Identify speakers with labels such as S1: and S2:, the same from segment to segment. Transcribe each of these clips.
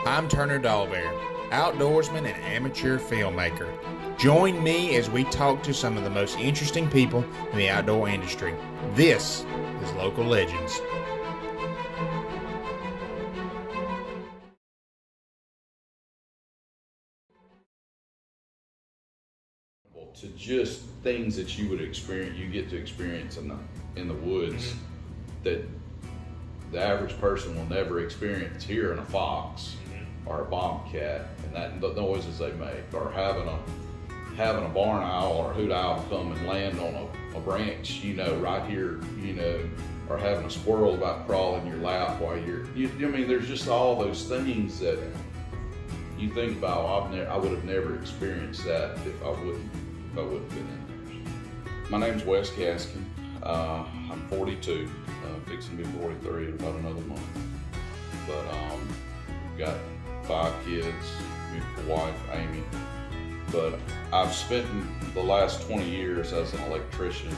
S1: I'm Turner Dahlbear, outdoorsman and amateur filmmaker. Join me as we talk to some of the most interesting people in the outdoor industry. This is Local Legends.
S2: To just things that you would experience, you get to experience in the woods that the average person will never experience. Hearing a fox or a bobcat and the noises they make, or having a barn owl or a hoot owl come and land on a branch, right here, or having a squirrel about crawl in your lap while I mean, there's just all those things that you think about. I would have never experienced that if I wouldn't have been in there. My name's Wes Gaskin. I'm 42, fixing to be 43 in about another month. But we've got 5 kids, beautiful wife, Amy. But I've spent the last 20 years as an electrician,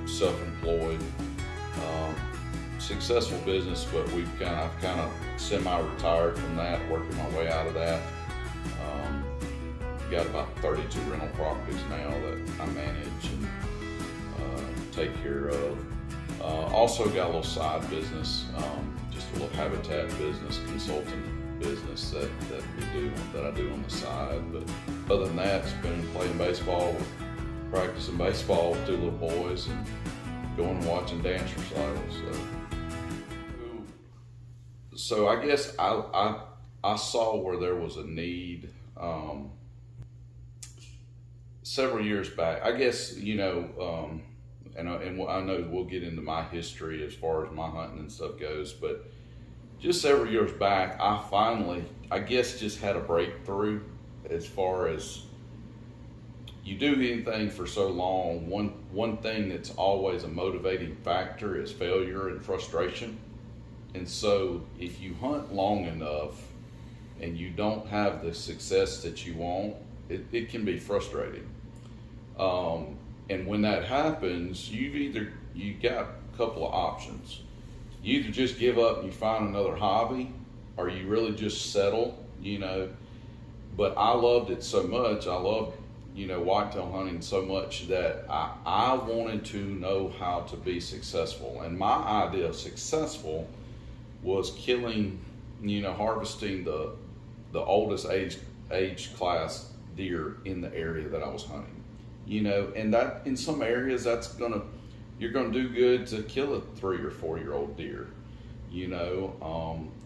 S2: self-employed, successful business, but I've kind of semi-retired from that, working my way out of that. Got about 32 rental properties now that I manage and take care of. Also got a little side business, just a little habitat business, consulting business that I do on the side. But other than that, it's been playing baseball, practicing baseball with 2 little boys, and going and watching dance recitals. So I guess I saw where there was a need. Several years back, I guess, and I know we'll get into my history as far as my hunting and stuff goes, but just several years back, I finally, I guess, just had a breakthrough as far as you do anything for so long. One thing that's always a motivating factor is failure and frustration. And so if you hunt long enough and you don't have the success that you want, it can be frustrating. And when that happens, you got a couple of options. You either just give up and you find another hobby, or you really just settle, But I loved it so much. I loved, whitetail hunting so much that I wanted to know how to be successful. And my idea of successful was killing, harvesting the oldest age class deer in the area that I was hunting. And that in some areas you're gonna do good to kill a 3 or 4 year old deer.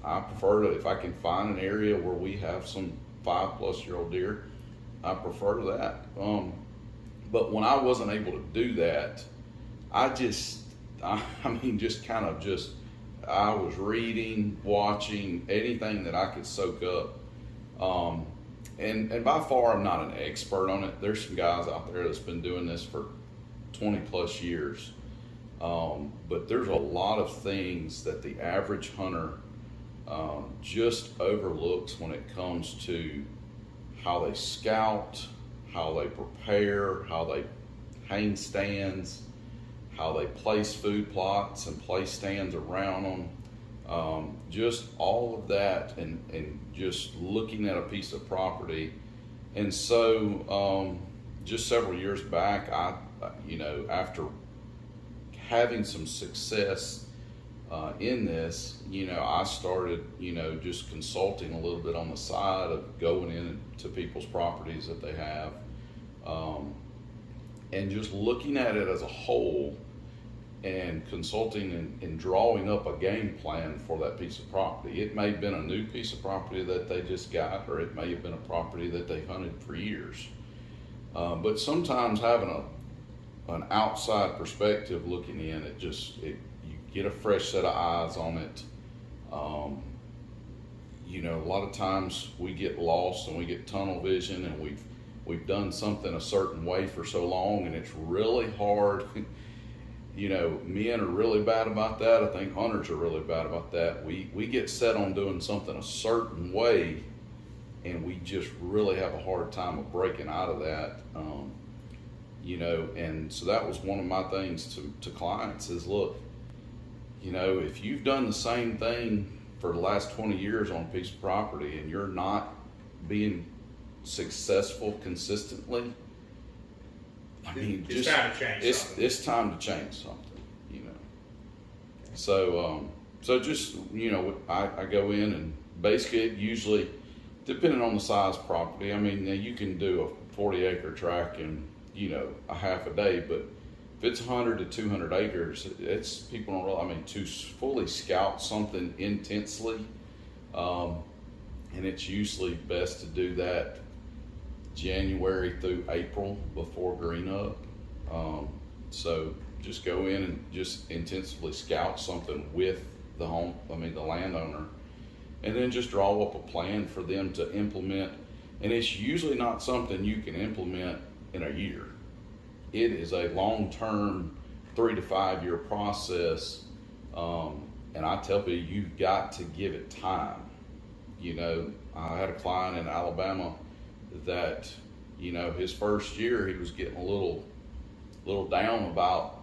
S2: I prefer to, if I can find an area where we have some 5+ year old deer, I prefer that. But when I wasn't able to do that, I was reading, watching, anything that I could soak up. And by far, I'm not an expert on it. There's some guys out there that's been doing this for 20+ years. But there's a lot of things that the average hunter just overlooks when it comes to how they scout, how they prepare, how they hang stands, how they place food plots and place stands around them. Just all of that, and just looking at a piece of property. And so just several years back, I after having some success in this, I started just consulting a little bit on the side of going into people's properties that they have, and just looking at it as a whole, and consulting and drawing up a game plan for that piece of property. It may have been a new piece of property that they just got, or it may have been a property that they hunted for years. But sometimes having an outside perspective looking in, you get a fresh set of eyes on it. A lot of times we get lost and we get tunnel vision, and we've done something a certain way for so long, and it's really hard. Men are really bad about that. I think hunters are really bad about that. We get set on doing something a certain way, and we just really have a hard time of breaking out of that. And so that was one of my things to clients is, look, if you've done the same thing for the last 20 years on a piece of property and you're not being successful consistently, I mean,
S1: it's time to change something.
S2: It's time to change something, you know. So, so just, you know, I go in and basically usually, depending on the size property, I mean, you can do a 40-acre tract in, you know, a half a day, but if it's 100 to 200 acres, it's people don't realize, I mean, to fully scout something intensely, and it's usually best to do that January through April before green up. So just go in and just intensively scout something with the landowner, and then just draw up a plan for them to implement. And it's usually not something you can implement in a year. It is a long-term 3 to 5 year process. And I tell people, you've got to give it time. You know, I had a client in Alabama that, you know, his first year he was getting a little down about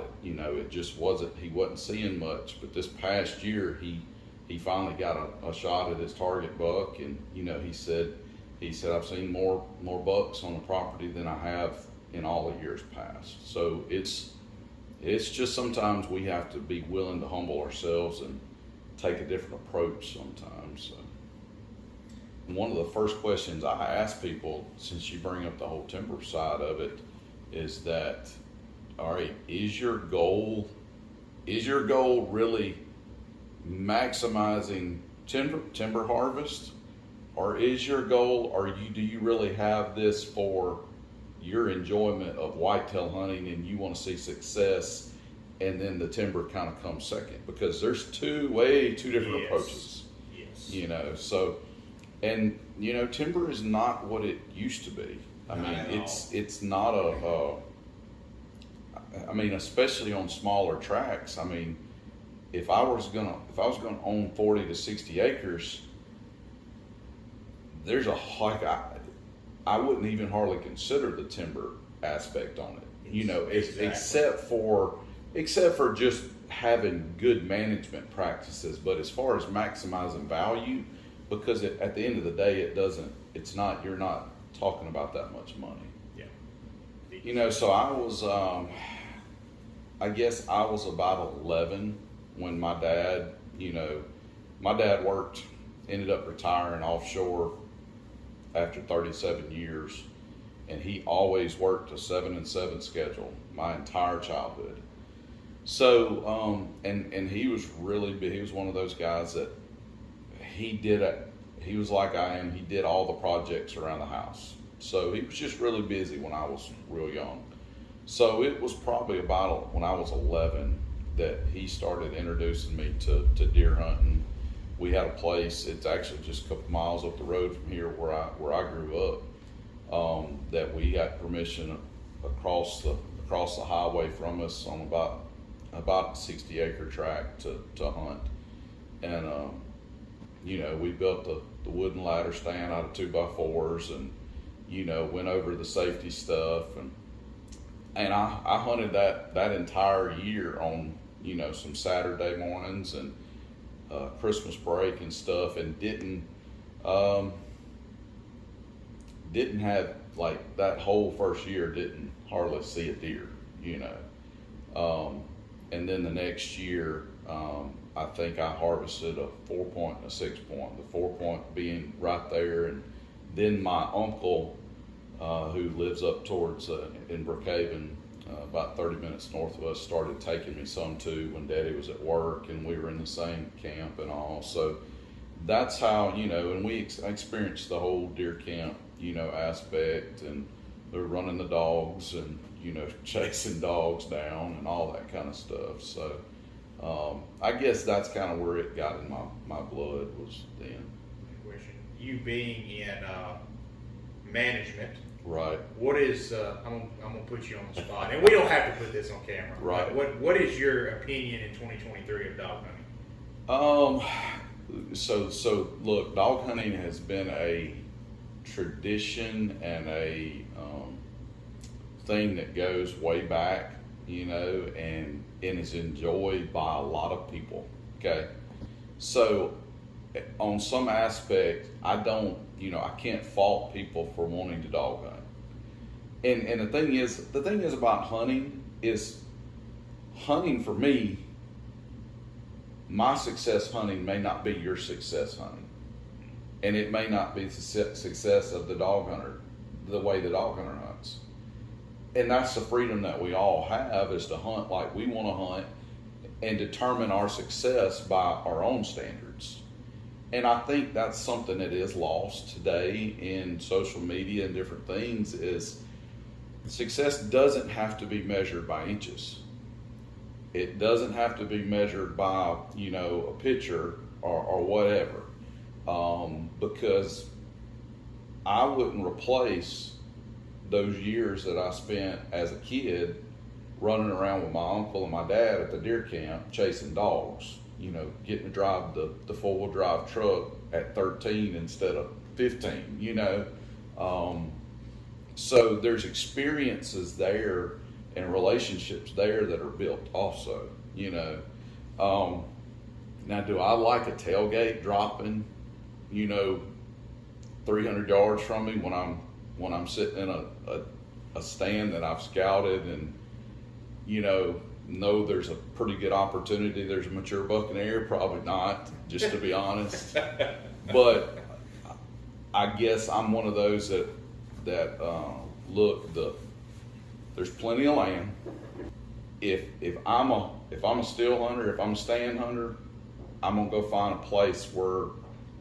S2: it. You know, it just he wasn't seeing much. But this past year he finally got a shot at his target buck, and you know, he said I've seen more bucks on the property than I have in all the years past. So it's just sometimes we have to be willing to humble ourselves and take a different approach sometimes. So one of the first questions I ask people, since you bring up the whole timber side of it, is that, all right, is your goal really maximizing timber harvest, or is your goal, do you really have this for your enjoyment of whitetail hunting and you want to see success, and then the timber kind of comes second? Because there's two different approaches.
S1: Yes.
S2: You know, so, and you know, timber is not what it used to be. I mean, it's not I mean, especially on smaller tracts. I mean, if I was gonna own 40 to 60 acres, there's I wouldn't even hardly consider the timber aspect on it. You know,
S1: exactly.
S2: except for just having good management practices. But as far as maximizing value, because at the end of the day, you're not talking about that much money.
S1: Yeah.
S2: You know, so I was, I guess I was about 11 when my dad ended up retiring offshore after 37 years, and he always worked a 7-7 schedule my entire childhood. So, and he was really big. He was one of those guys that he was like I am. He did all the projects around the house. So he was just really busy when I was real young. So it was probably about when I was 11 that he started introducing me to deer hunting. We had a place, it's actually just a couple miles up the road from here where I grew up, that we got permission across the highway from us on about a 60-acre tract to hunt. And you know, we built the wooden ladder stand out of 2x4s, and you know, went over the safety stuff, and I hunted that entire year on, you know, some Saturday mornings and Christmas break and stuff, and didn't have, like, that whole first year didn't hardly see a deer, you know. And then the next year, I think I harvested a 4-point and a 6-point, the 4-point being right there. And then my uncle, who lives up towards in Brookhaven, about 30 minutes north of us, started taking me some too when Daddy was at work and we were in the same camp and all. So that's how, you know, and we experienced the whole deer camp, you know, aspect, and they're running the dogs and, you know, chasing dogs down and all that kind of stuff. So I guess that's kind of where it got in my blood, was then.
S1: You being in management,
S2: right?
S1: What is I'm gonna put you on the spot, and we don't have to put this on camera,
S2: right?
S1: What is your opinion in 2023 of dog hunting?
S2: So look, dog hunting has been a tradition and a thing that goes way back, you know, and is enjoyed by a lot of people. Okay, So on some aspect, I don't, I can't fault people for wanting to dog hunt. And the thing is about hunting is, hunting for me, my success hunting may not be your success hunting. And it may not be the success of the dog hunter, the way the dog hunter hunts. And that's the freedom that we all have, is to hunt like we want to hunt and determine our success by our own standards. And I think that's something that is lost today in social media and different things, is success doesn't have to be measured by inches. It doesn't have to be measured by, a picture or whatever. Because I wouldn't replace those years that I spent as a kid running around with my uncle and my dad at the deer camp chasing dogs, getting to drive the four-wheel drive truck at 13 instead of 15, So there's experiences there and relationships there that are built also, Now, do I like a tailgate dropping, 300 yards from me when I'm sitting in a stand that I've scouted and, know there's a pretty good opportunity there's a mature buck in the air? Probably not, just to be honest. But I guess I'm one of those that there's plenty of land. If I'm a still hunter, if I'm a stand hunter, I'm gonna go find a place where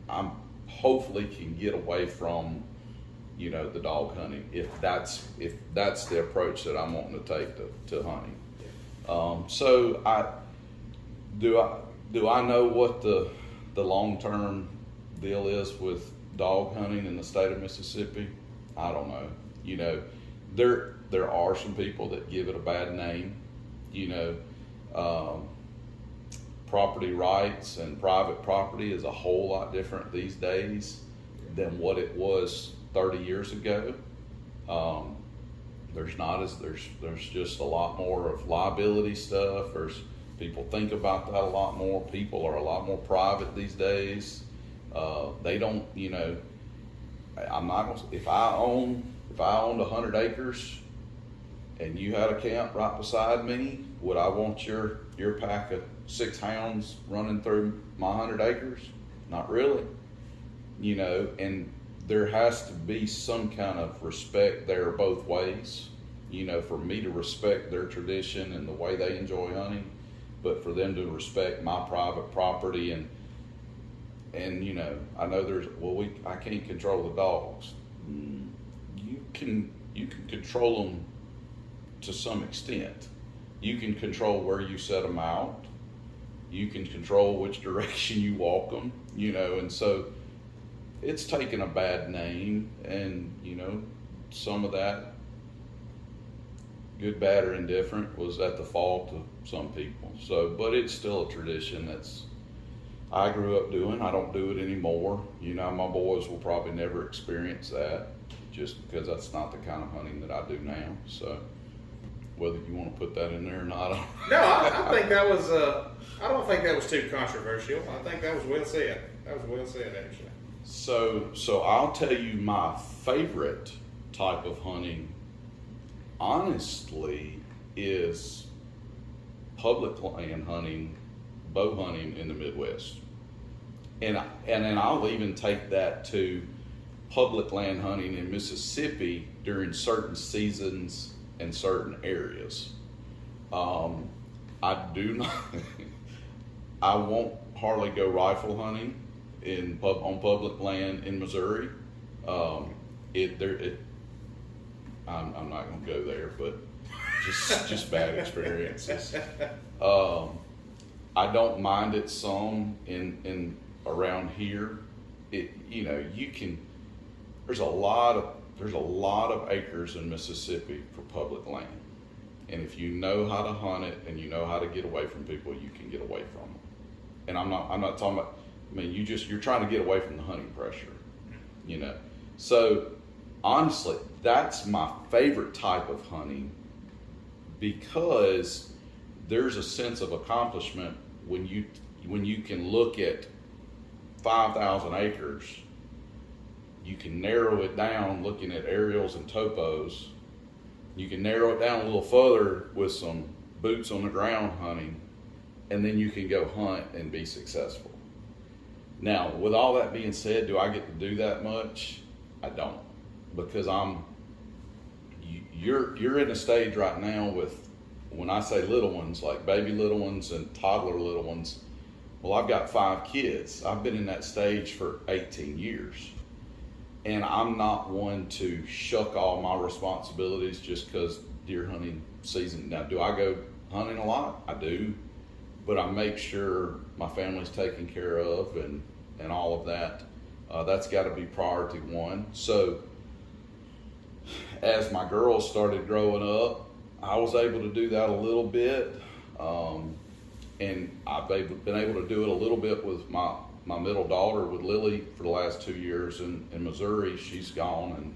S2: I'm hopefully can get away from, the dog hunting, if that's the approach that I'm wanting to take to hunting. So do I know what the long-term deal is with dog hunting in the state of Mississippi? I don't know. There are some people that give it a bad name. Property rights and private property is a whole lot different these days than what it was 30 years ago. There's just a lot more of liability stuff. People think about that a lot more. People are a lot more private these days. They don't, I'm not gonna, if I owned 100 acres and you had a camp right beside me, would I want your pack of 6 hounds running through my 100 acres? Not really. And there has to be some kind of respect there both ways, for me to respect their tradition and the way they enjoy hunting, but for them to respect my private property. And I know I can't control the dogs. You can control them to some extent. You can control where you set them out. You can control which direction you walk them, and so it's taken a bad name, and some of that, good, bad, or indifferent, was at the fault of some people. So, but it's still a tradition I grew up doing. I don't do it anymore. My boys will probably never experience that, just because that's not the kind of hunting that I do now. So, whether you want to put that in there or not,
S1: I think that was. I don't think that was too controversial. I think that was well said. That was well said, actually.
S2: So I'll tell you my favorite type of hunting, honestly, is public land hunting, bow hunting in the Midwest. And then I'll even take that to public land hunting in Mississippi during certain seasons and certain areas. I do not, I won't hardly go rifle hunting on public land in Missouri. I'm not going to go there, but just bad experiences. I don't mind it some in around here. There's a lot of acres in Mississippi for public land, and if you know how to hunt it and you know how to get away from people, you can get away from them. And I'm not talking about. I mean, you're trying to get away from the hunting pressure, So honestly, that's my favorite type of hunting, because there's a sense of accomplishment when when you can look at 5,000 acres, you can narrow it down looking at aerials and topos. You can narrow it down a little further with some boots on the ground hunting, and then you can go hunt and be successful. Now, with all that being said, do I get to do that much? I don't, because you're in a stage right now with, when I say little ones, like baby little ones and toddler little ones, well, I've got 5 kids. I've been in that stage for 18 years. And I'm not one to shuck all my responsibilities just because deer hunting season. Now, do I go hunting a lot? I do. But I make sure my family's taken care of and all of that. That's got to be priority one. So as my girls started growing up, I was able to do that a little bit. And I've been able to do it a little bit with my middle daughter, with Lily, for the last 2 years in Missouri. She's gone,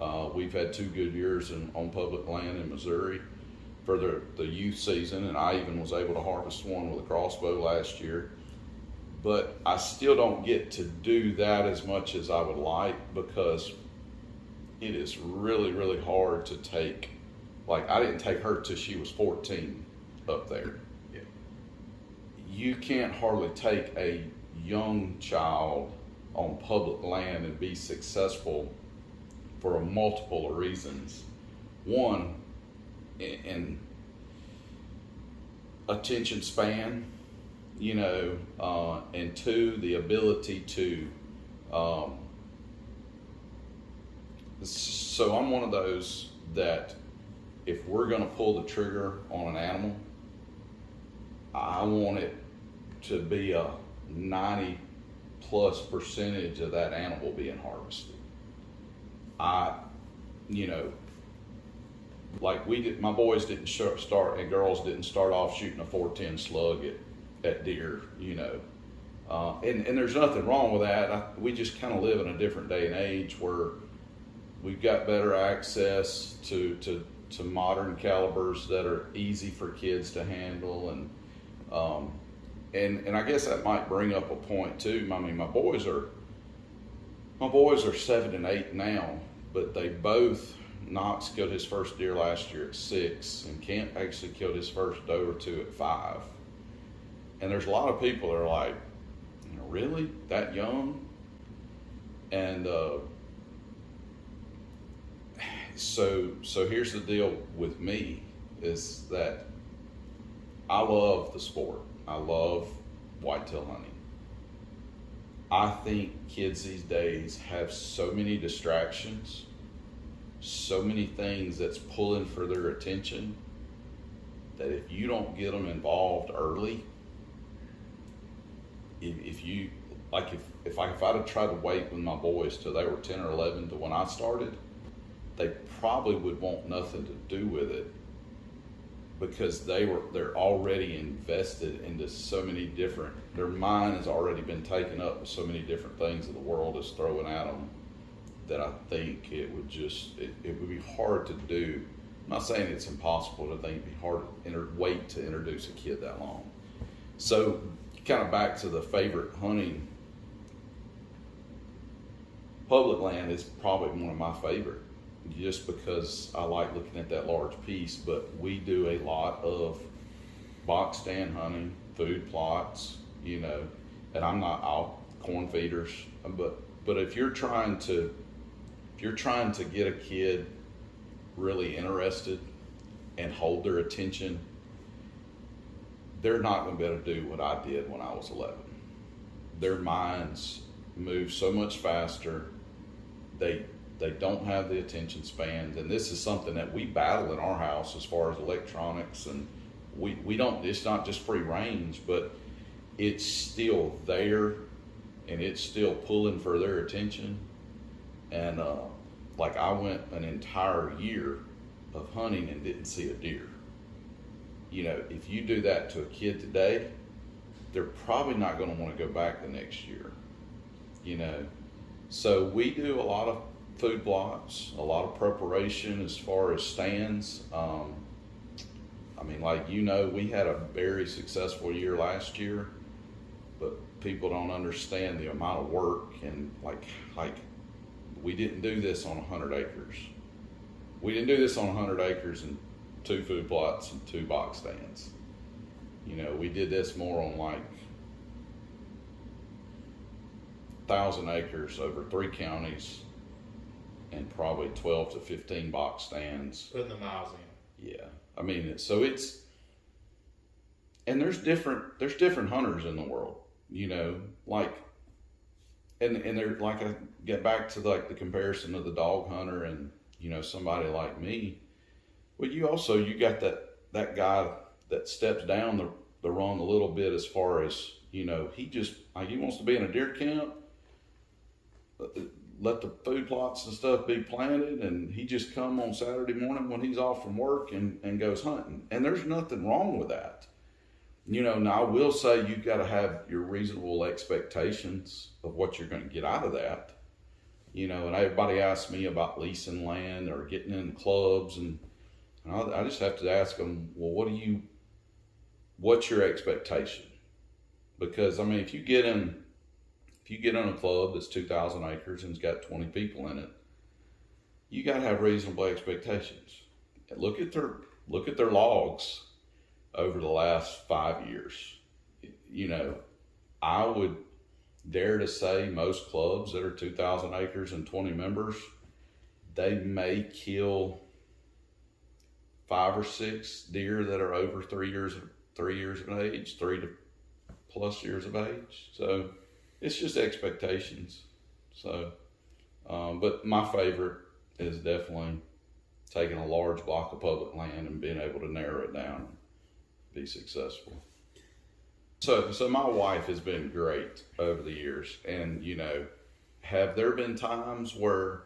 S2: and we've had 2 good years on public land in Missouri for the youth season, and I even was able to harvest one with a crossbow last year. But I still don't get to do that as much as I would like, because it is really, really hard to take. Like, I didn't take her till she was 14 up there. Yeah. You can't hardly take a young child on public land and be successful for a multiple of reasons. One, in attention span, and 2, the ability to, so I'm one of those that if we're going to pull the trigger on an animal, I want it to be a 90+% of that animal being harvested. Like my boys didn't start, and girls didn't start off shooting a 410 slug at deer, and there's nothing wrong with that. We just kind of live in a different day and age where we've got better access to modern calibers that are easy for kids to handle, and I guess that might bring up a point too. I mean, my boys are 7 and 8 now, but they both, Knox killed his first deer last year at 6, and Kent actually killed his first doe or 2 at 5. And there's a lot of people that are like, really, that young? And so here's the deal with me, is that I love the sport. I love whitetail hunting. I think kids these days have so many distractions, so many things that's pulling for their attention, that if you don't get them involved early, if I'd have tried to wait with my boys till they were 10 or 11 to when I started, they probably would want nothing to do with it, because they're already invested into so many different, their mind has already been taken up with so many different things that the world is throwing at them, that I think it would be hard to do. I'm not saying it's impossible, but I think it'd be hard to wait to introduce a kid that long. So kind of back to the favorite hunting, public land is probably one of my favorite, just because I like looking at that large piece. But we do a lot of box stand hunting, food plots, and I'm not all corn feeders, but if you're trying to get a kid really interested and hold their attention, they're not going to be able to do what I did when I was 11. Their minds move so much faster. They don't have the attention spans, and this is something that we battle in our house as far as electronics, and we don't, it's not just free range, but it's still there, and it's still pulling for their attention. And like I went an entire year of hunting and didn't see a deer. If you do that to a kid today, they're probably not going to want to go back the next year. So we do a lot of food plots, a lot of preparation as far as stands. We had a very successful year last year, but people don't understand the amount of work and like we didn't do this on 100 acres. We didn't do this on 100 acres and 2 food plots and 2 box stands. You know, we did this more on like 1,000 acres over 3 counties and probably 12 to 15 box stands.
S1: Putting the miles in.
S2: Yeah, I mean, and there's different hunters in the world, you know, like, and they're like, I get back to like the comparison of the dog hunter and, you know, somebody like me. Well, you got that guy that steps down the rung a little bit as far as, you know, he wants to be in a deer camp, let the food plots and stuff be planted, and he just come on Saturday morning when he's off from work and goes hunting. And there's nothing wrong with that. You know, now I will say you got to have your reasonable expectations of what you're going to get out of that. You know, and everybody asks me about leasing land or getting in clubs, and I just have to ask them, well, what's your expectation? Because I mean, if you get in a club that's 2,000 acres and it's got 20 people in it, you got to have reasonable expectations. Look at their logs over the last 5 years. You know, I would dare to say most clubs that are 2,000 acres and 20 members, they may kill 5 or 6 deer that are over 3 years of age, 3 to plus years of age. So it's just expectations. So, but my favorite is definitely taking a large block of public land and being able to narrow it down and be successful. So my wife has been great over the years, and you know, have there been times where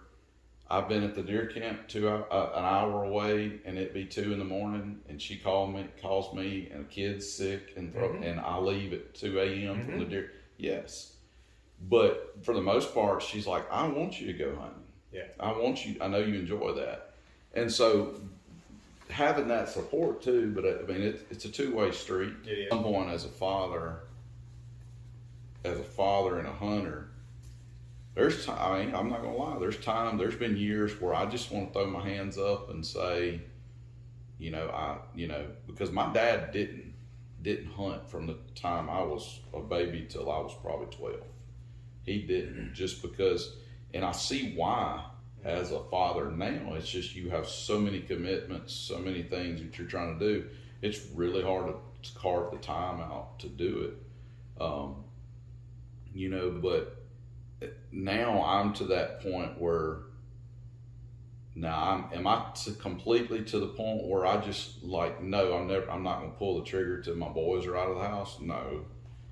S2: I've been at the deer camp an hour away, and it'd be 2 a.m, and she calls me, and a kid's sick, and I leave at 2 a.m. from the deer. Yes, but for the most part, she's like, I want you to go hunting.
S1: Yeah,
S2: I know you enjoy that, and so having that support too. But I mean, it's a two-way street.
S1: It is.
S2: At some point, as a father and a hunter, there's time. I mean, I'm not gonna lie. There's been years where I just want to throw my hands up and say, because my dad didn't hunt from the time I was a baby till I was probably 12. He didn't, just because, and I see why. As a father now, it's just you have so many commitments, so many things that you're trying to do. It's really hard to carve the time out to do it. But now I'm to that point where am I completely to the point where I just like, no, I'm not going to pull the trigger till my boys are out of the house. No,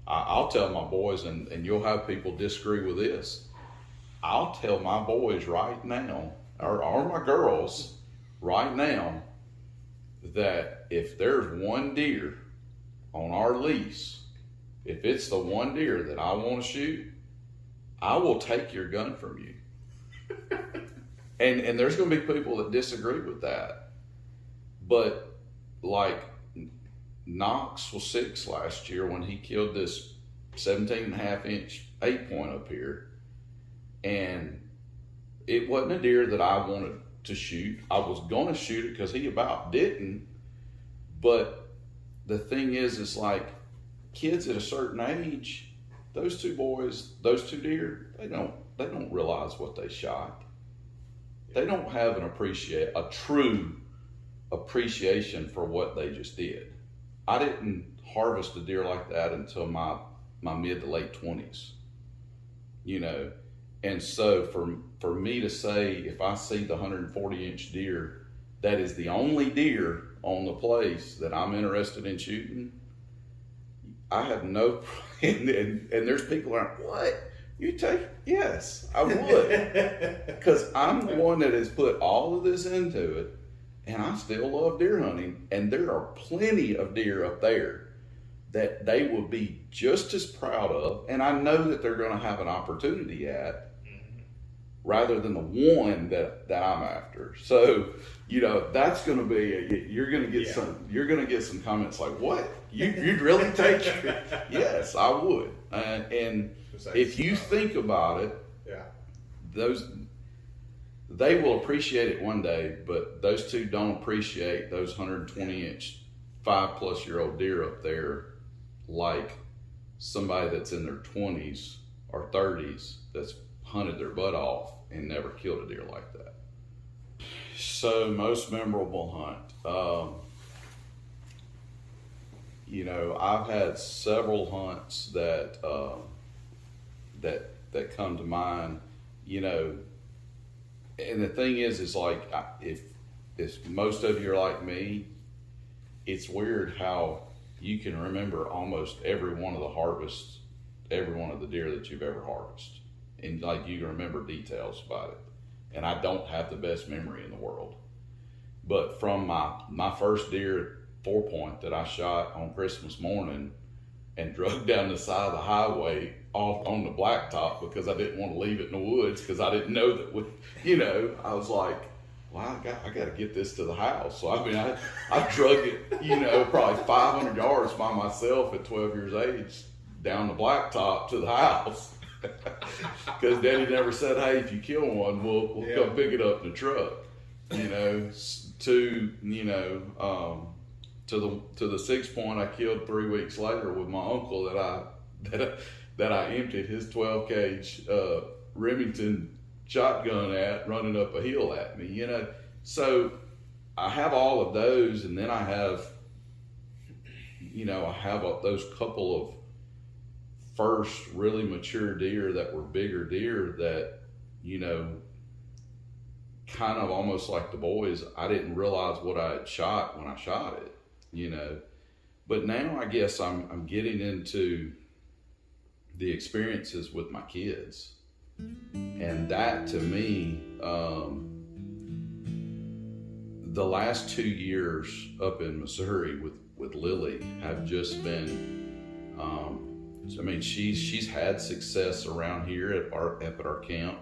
S2: I'll tell my boys, and you'll have people disagree with this. I'll tell my boys right now, or my girls right now, that if there's one deer on our lease, if it's the one deer that I want to shoot, I will take your gun from you. and there's going to be people that disagree with that. But like Knox was 6 last year when he killed this 17.5-inch 8-point up here. And it wasn't a deer that I wanted to shoot. I was going to shoot it because he about didn't. But the thing is, it's like kids at a certain age, those two deer, they don't realize what they shot. They don't have a true appreciation for what they just did. I didn't harvest a deer like that until my mid to late 20s. And so for me to say, if I see the 140-inch deer, that is the only deer on the place that I'm interested in shooting, I have no, and there's people around, what? You take, yes, I would. Because I'm the one that has put all of this into it, and I still love deer hunting, and there are plenty of deer up there that they will be just as proud of, and I know that they're going to have an opportunity at, rather than the one that I'm after. So, that's going to be, you're going to get some comments like, what? You'd really take it? Yes, I would. And if you think about it,
S1: yeah,
S2: they will appreciate it one day, but those two don't appreciate those 120-inch, 5+-year-old deer up there like somebody that's in their 20s or 30s that's hunted their butt off and never killed a deer like that. So, most memorable hunt. You know, I've had several hunts that that come to mind. You know, and the thing is like if most of you are like me, it's weird how you can remember almost every one of the harvests, every one of the deer that you've ever harvested, and like you can remember details about it. And I don't have the best memory in the world, but from my first deer 4-point that I shot on Christmas morning and drug down the side of the highway off on the blacktop because I didn't want to leave it in the woods because I didn't know that I was like, well, I got to get this to the house. So I mean, I drug it, probably 500 yards by myself at 12 years age down the blacktop to the house because Daddy never said, hey, if you kill one, we'll come pick it up in the truck, to the 6-point I killed 3 weeks later with my uncle that I emptied his 12 gauge Remington shotgun at running up a hill at me, So I have all of those, and then I have those couple of first really mature deer that were bigger deer that, kind of almost like the boys, I didn't realize what I had shot when I shot it. But now I guess I'm getting into the experiences with my kids, and that to me, the last 2 years up in Missouri with Lily have just been, she's had success around here at our camp.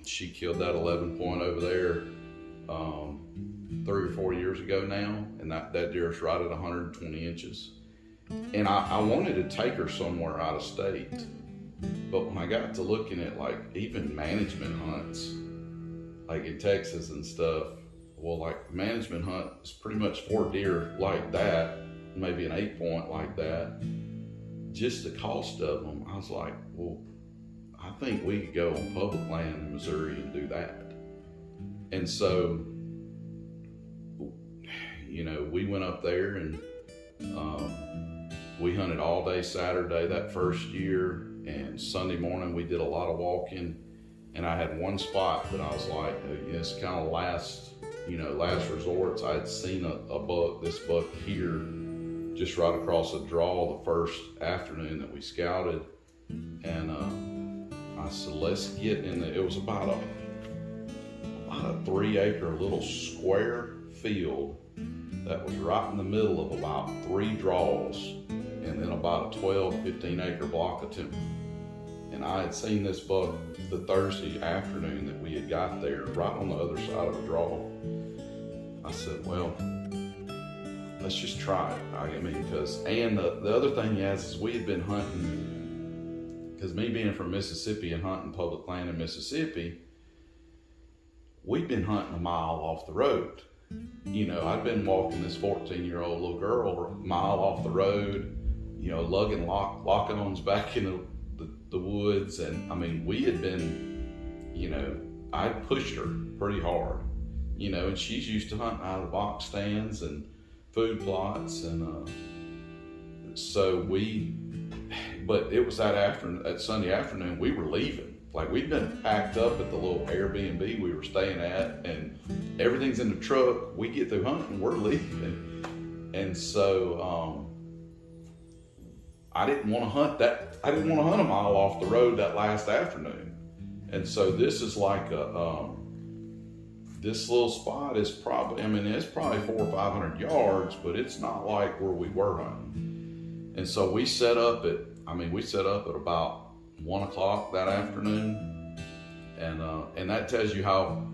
S2: She killed that 11-point over there 3 or 4 years ago now, and that deer's right at 120 inches. And I wanted to take her somewhere out of state, but when I got to looking at like even management hunts, like in Texas and stuff, well, like management hunt is pretty much 4 deer like that, maybe an 8-point like that. Just the cost of them, I was like, well, I think we could go on public land in Missouri and do that. And so, we went up there and we hunted all day Saturday that first year, and Sunday morning we did a lot of walking, and I had one spot that I was like, it's kind of last resorts. I had seen this buck here just right across the draw the first afternoon that we scouted, and I said, let's get in it was about a 3-acre little square field that was right in the middle of about 3 draws, and then about a 15 acre block of timber. And I had seen this buck the Thursday afternoon that we had got there, right on the other side of the draw. I said, well, let's just try it. The other thing is we had been hunting, because me being from Mississippi and hunting public land in Mississippi, we'd been hunting a mile off the road. I'd been walking this 14-year-old little girl a mile off the road, lugging lock-ons back in the woods. And we had been, I'd pushed her pretty hard, and she's used to hunting out of the box stands and food plots. And but it was that Sunday afternoon, we were leaving. Like, we'd been packed up at the little Airbnb we were staying at, and everything's in the truck. We get through hunting, we're leaving. And so I didn't want to hunt a mile off the road that last afternoon. And so this is like this little spot is probably, it's probably 400 or 500 yards, but it's not like where we were hunting. And so we set up at about 1 o'clock that afternoon, and that tells you how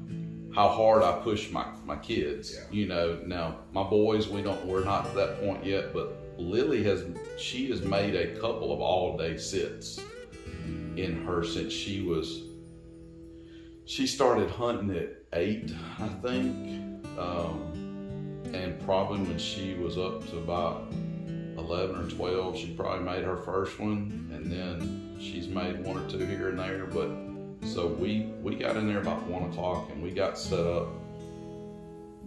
S2: hard I push my kids.
S1: Yeah.
S2: Now my boys, we're not to that point yet, but Lily has made a couple of all-day sits in her since she started hunting at 8, I think, and probably when she was up to about 11 or 12, she probably made her first one, and then she's made 1 or 2 here and there. But so we got in there about 1 o'clock, and we got set up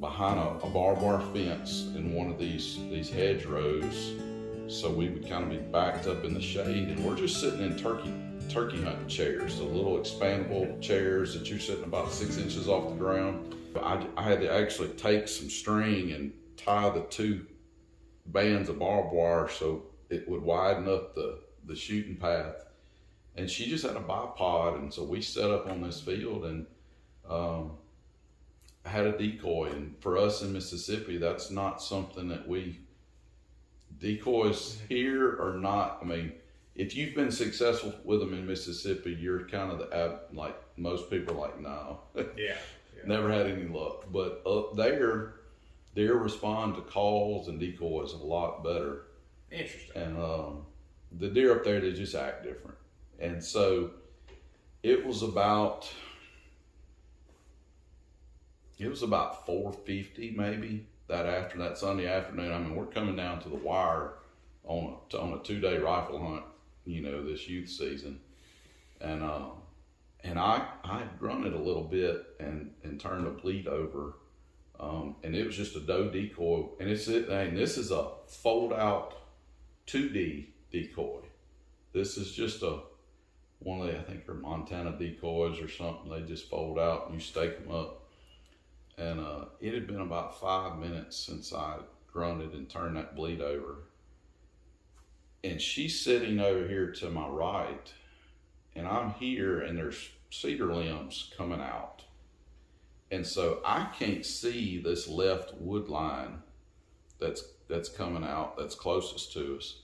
S2: behind a barbed wire fence in one of these hedgerows, so we would kind of be backed up in the shade, and we're just sitting in turkey hunting chairs, the little expandable chairs that you're sitting about 6 inches off the ground. I had to actually take some string and tie the 2 bands of barbed wire so it would widen up the shooting path. And she just had a bipod, and so we set up on this field and had a decoy. And for us in Mississippi, that's not something that decoys here are not. I mean, if you've been successful with them in Mississippi, you're kind of like most people are like, no,
S1: yeah.
S2: Never had any luck. But up there, deer respond to calls and decoys a lot better.
S1: Interesting.
S2: And the deer up there, they just act different. And so it was about 4:50 maybe that Sunday afternoon. I mean, we're coming down to the wire on a 2-day rifle hunt, this youth season, and I had grunted a little bit and turned a bleed over, and it was just a doe decoy, and this is a fold out 2D decoy. This is just one of the, I think they're Montana decoys or something. They just fold out and you stake them up. And it had been about 5 minutes since I grunted and turned that bleed over. And she's sitting over here to my right, and I'm here, and there's cedar limbs coming out. And so I can't see this left wood line that's coming out, that's closest to us.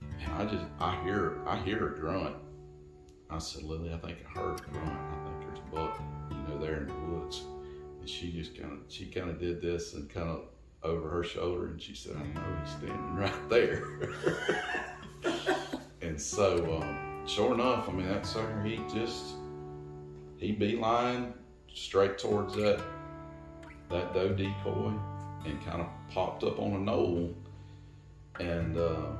S2: And I hear her grunt. I said, Lily, I think I heard a grunt. I think there's a buck, there in the woods. And she kind of did this and kind of over her shoulder, and she said, I know he's standing right there. And so, sure enough, I mean, that sucker, he beeline straight towards that doe decoy and kind of popped up on a knoll. And the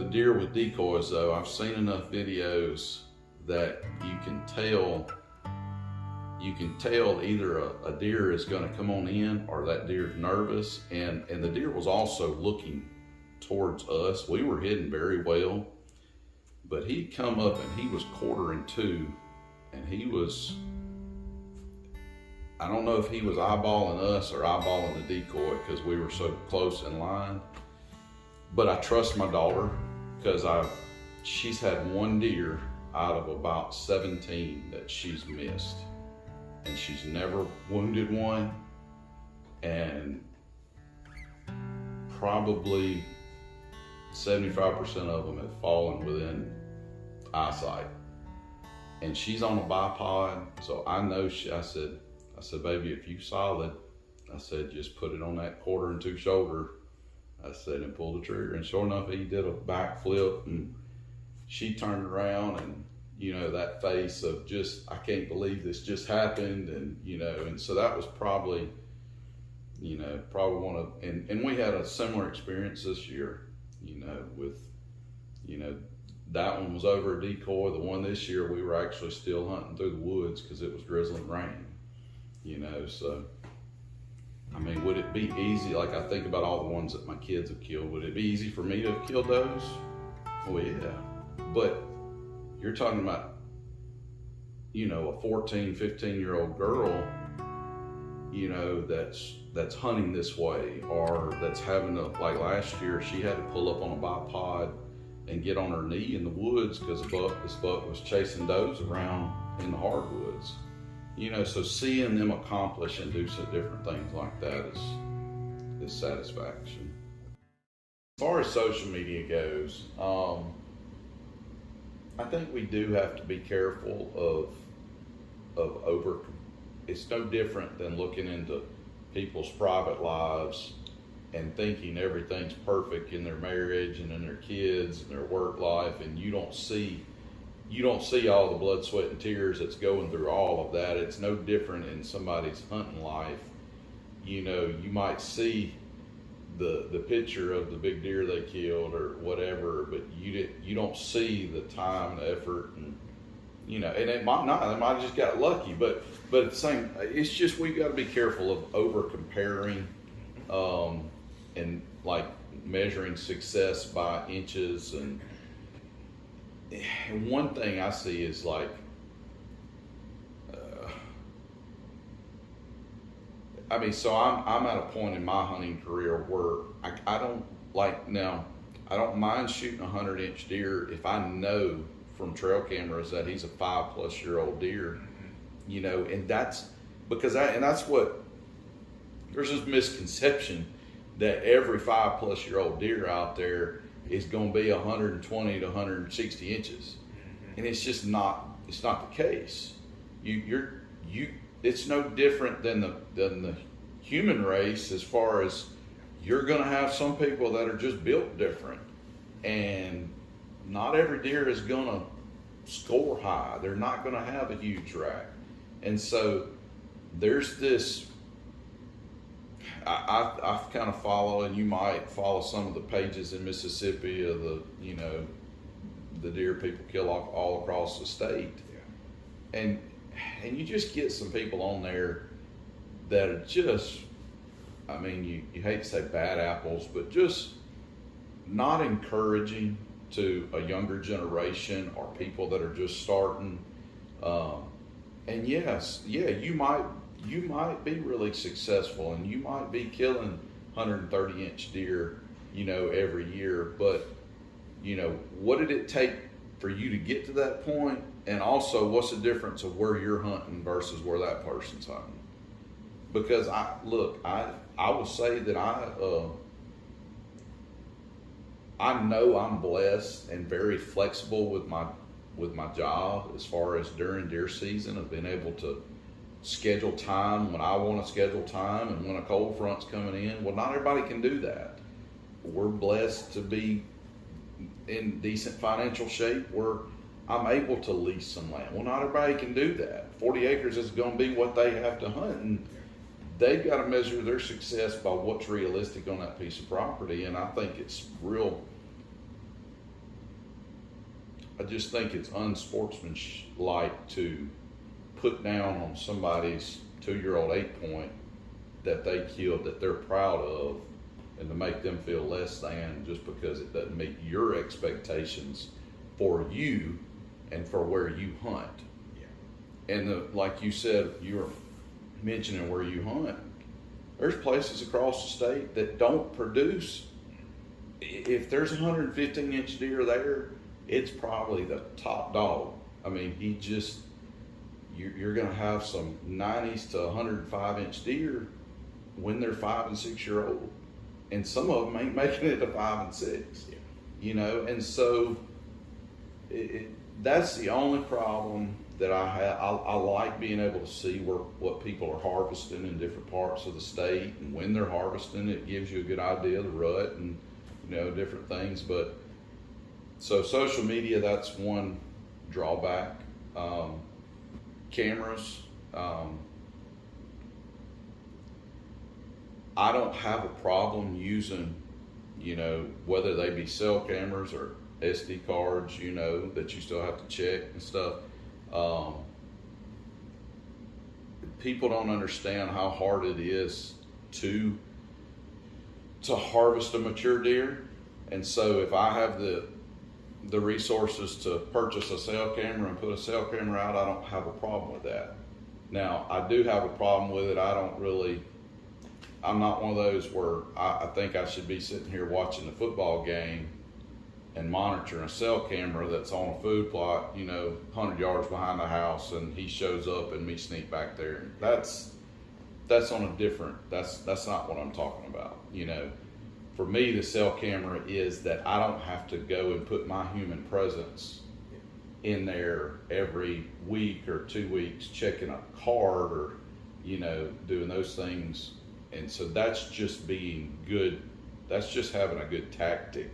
S2: deer with decoys, though, I've seen enough videos that you can tell either a deer is going to come on in or that deer's nervous. And the deer was also looking towards us. We were hidden very well, but he'd come up and he was quartering to, and I don't know if he was eyeballing us or eyeballing the decoy because we were so close in line. But I trust my daughter because she's had 1 deer out of about 17 that she's missed, and she's never wounded one, and probably 75% of them have fallen within eyesight. And she's on a bipod, so I know I said, baby, if you solid, I said, just put it on that 1/4 2 shoulder. I said, and pull the trigger. And sure enough, he did a backflip, and she turned around, and that face of just, I can't believe this just happened. And and so that was probably one of, and we had a similar experience this year, with that one was over a decoy. The one this year, we were actually still hunting through the woods because it was drizzling rain, so I mean, would it be easy? Like, I think about all the ones that my kids have killed. Would it be easy for me to have killed those? Well, yeah. But you're talking about, a 14, 15-year-old girl, that's hunting this way, or that's having to, like last year, she had to pull up on a bipod and get on her knee in the woods because this buck was chasing does around in the hardwoods. So seeing them accomplish and do some different things like that is satisfaction. As far as social media goes, I think we do have to be careful it's no different than looking into people's private lives and thinking everything's perfect in their marriage and in their kids and their work life, and you don't see all the blood, sweat, and tears that's going through all of that. It's no different in somebody's hunting life. You know, you might see the picture of the big deer they killed or whatever, but you don't see the time, the effort, and you know, and it might not. They might have just got lucky, but at the same, it's just we've got to be careful of over comparing, and like measuring success by inches. And one thing I see is like, I mean, so I'm at a point in my hunting career where I don't like now. I don't mind shooting 100-inch deer if I know from trail cameras that he's a 5+ year old deer, you know, and that's because that's what there's this misconception that every 5+ year old deer out there is going to be 120 to 160 inches, and it's just not. It's not the case. It's no different than the human race as far as you're going to have some people that are just built different, and not every deer is going to score high. They're not going to have a huge rack, and so there's this. I kind of follow, and you might follow some of the pages in Mississippi of the, you know, the deer people kill off all across the state, and you just get some people on there that are just, I mean, you hate to say bad apples, but just not encouraging to a younger generation or people that are just starting. And yes, yeah, you might be really successful, and you might be killing 130-inch deer, you know, every year. But, you know, what did it take for you to get to that point? And also, what's the difference of where you're hunting versus where that person's hunting? Because I will say that I know I'm blessed and very flexible with my job as far as during deer season. I've been able to schedule time when I want to schedule time, and when a cold front's coming in. Well, not everybody can do that. We're blessed to be in decent financial shape where I'm able to lease some land. Well, not everybody can do that. 40 acres is going to be what they have to hunt, and they've got to measure their success by what's realistic on that piece of property. And I think it's I just think it's unsportsmanlike to put down on somebody's 2-year-old 8-point that they killed that they're proud of, and to make them feel less than just because it doesn't meet your expectations for you and for where you hunt. Yeah. And like you said, you were mentioning where you hunt. There's places across the state that don't produce. If there's a 115-inch deer there, it's probably the top dog. I mean, you're going to have some 90s to 105-inch deer when they're 5 and 6 year old, and some of them ain't making it to 5 and 6. Yeah. You know, and so that's the only problem that I have. I like being able to see what people are harvesting in different parts of the state, and when they're harvesting, it gives you a good idea of the rut and, you know, different things. But so social media, that's one drawback. Cameras, I don't have a problem using, you know, whether they be cell cameras or SD cards, you know, that you still have to check and stuff. People don't understand how hard it is to harvest a mature deer. And so if I have the resources to purchase a cell camera and put a cell camera out, I don't have a problem with that. Now, I do have a problem with it. I'm not one of those where I think I should be sitting here watching the football game and monitoring a cell camera that's on a food plot, you know, 100 yards behind the house, and he shows up and me sneak back there. That's on a different, that's not what I'm talking about, you know. For me, the cell camera is that I don't have to go and put my human presence in there every week or 2 weeks checking a card or, you know, doing those things And so that's just being good. That's just having a good tactic.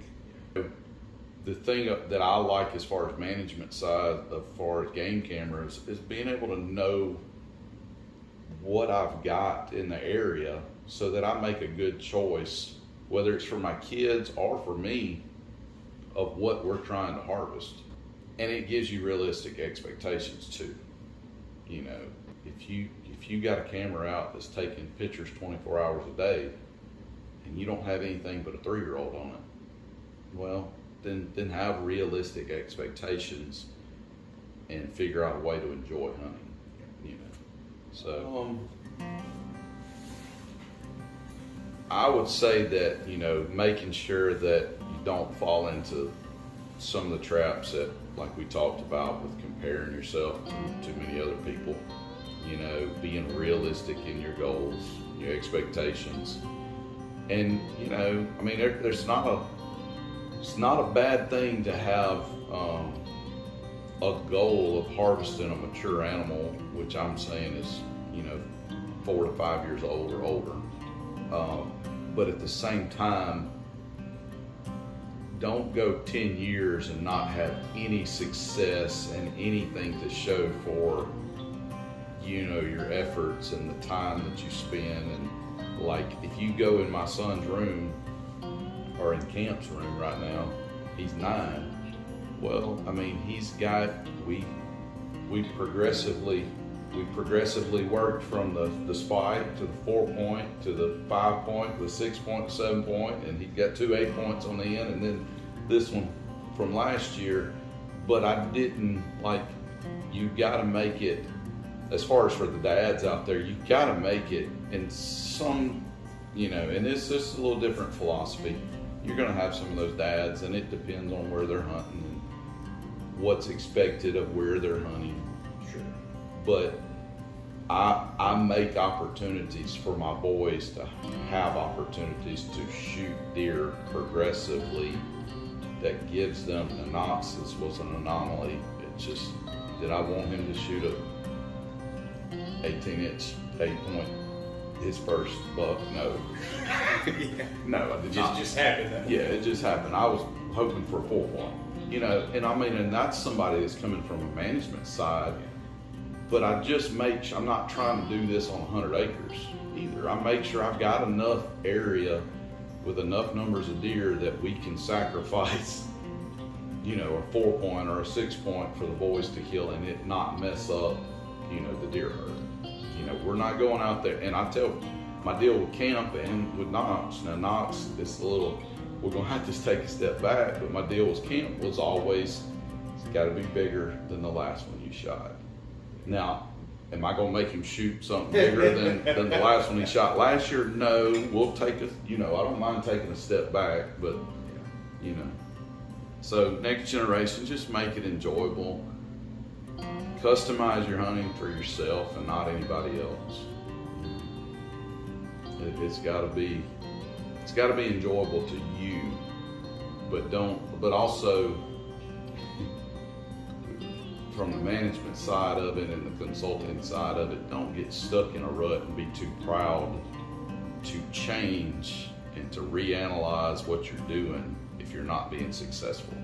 S2: The thing that I like as far as management side, as far as game cameras, is being able to know what I've got in the area so that I make a good choice, whether it's for my kids or for me, of what we're trying to harvest. And it gives you realistic expectations too. You know, if you got a camera out that's taking pictures 24 hours a day and you don't have anything but a 3-year-old on it, well, then have realistic expectations and figure out a way to enjoy hunting, you know. So I would say that, you know, making sure that you don't fall into some of the traps that, like we talked about, with comparing yourself to too many other people, you know, being realistic in your goals, your expectations. And, you know, I mean, it's not a bad thing to have a goal of harvesting a mature animal, which I'm saying is, you know, 4 to 5 years old or older. But at the same time, don't go 10 years and not have any success and anything to show for, you know, your efforts and the time that you spend. And like, if you go in my son's room, or in Camp's room right now, he's 9. Well, I mean, he's got, we progressively worked from the spike to the 4-point to the 5-point, the 6-point, 7-point, and he got 2 8-points on the end, and then this one from last year. But I didn't, like, you got to make it, as far as for the dads out there, you got to make it in some, you know, and it's just a little different philosophy. You're going to have some of those dads, and it depends on where they're hunting and what's expected of where they're hunting.
S1: Sure.
S2: But I make opportunities for my boys to have opportunities to shoot deer progressively that gives them the knocks. This was an anomaly. It's just, did I want him to shoot a 18-inch 8-point his first buck? No.
S1: Yeah.
S2: No, I did not.
S1: It just happened though.
S2: Yeah, it just happened. I was hoping for a 4-point. You know, and I mean, and that's somebody that's coming from a management side. But I just make sure, I'm not trying to do this on 100 acres either. I make sure I've got enough area with enough numbers of deer that we can sacrifice, you know, a 4-point or a 6-point for the boys to kill and it not mess up, you know, the deer herd. You know, we're not going out there, and I tell my deal with Camp and with Knox. Now Knox, it's a little, we're gonna have to take a step back, but my deal with Camp was always, it's gotta be bigger than the last one you shot. Now, am I gonna make him shoot something bigger than the last one he shot last year? No, we'll take a, you know, I don't mind taking a step back, but, you know. So next generation, just make it enjoyable. Customize your hunting for yourself and not anybody else. It's gotta be enjoyable to you, but also from the management side of it and the consulting side of it, don't get stuck in a rut and be too proud to change and to reanalyze what you're doing if you're not being successful.